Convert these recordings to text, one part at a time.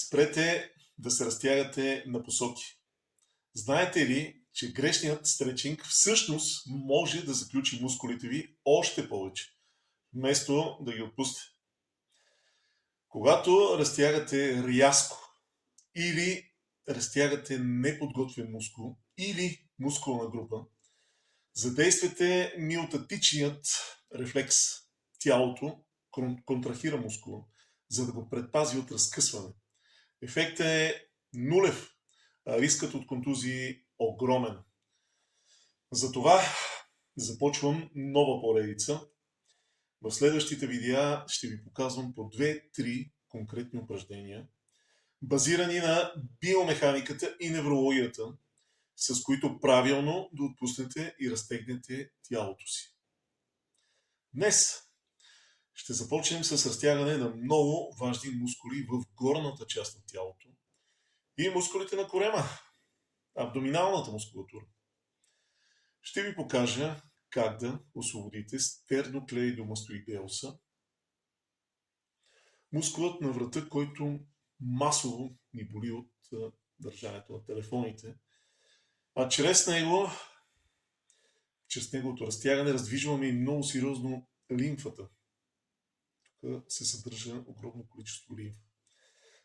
Спрете да се разтягате на посоки. Знаете ли, че грешният стречинг всъщност може да заключи мускулите ви още повече, вместо да ги отпусте? Когато разтягате рязко или разтягате неподготвен мускул или мускулна група, задействате миотатичният рефлекс. Тялото контрахира мускула, за да го предпази от разкъсване. Ефектът е нулев, а рискът от контузии огромен. Затова започвам нова поредица. В следващите видеа ще ви показвам по 2-3 конкретни упражнения, базирани на биомеханиката и неврологията, с които правилно да отпуснете и разтегнете тялото си. Днес ще започнем с разтягане на много важни мускули в горната част на тялото и мускулите на корема, абдоминалната мускулатура. Ще ви покажа как да освободите стерноклеидомастоидеуса, мускулът на врата, който масово ни боли от държането на телефоните, а чрез неговото разтягане раздвижваме и много сериозно лимфата. Тук се съдържа огромно количество лимфа.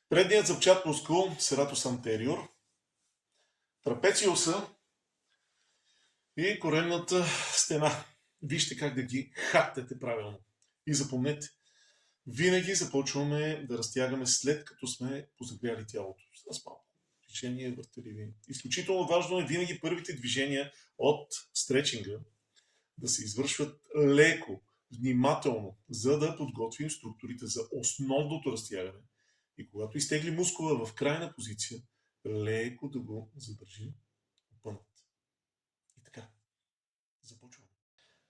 Предният зъбчат мускул, сератус антериор, трапециуса и коремната стена. Вижте как да ги хапнете правилно. И запомнете, винаги започваме да разтягаме след като сме позагряли тялото. С малко движение, въртеливи. Изключително важно е винаги първите движения от стречинга да се извършват леко, внимателно, за да подготвим структурите за основното разтягане. И когато изтегли мускула в крайна позиция, леко да го задържим опънат. И така. Започваме.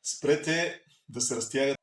Спрете да се разтягате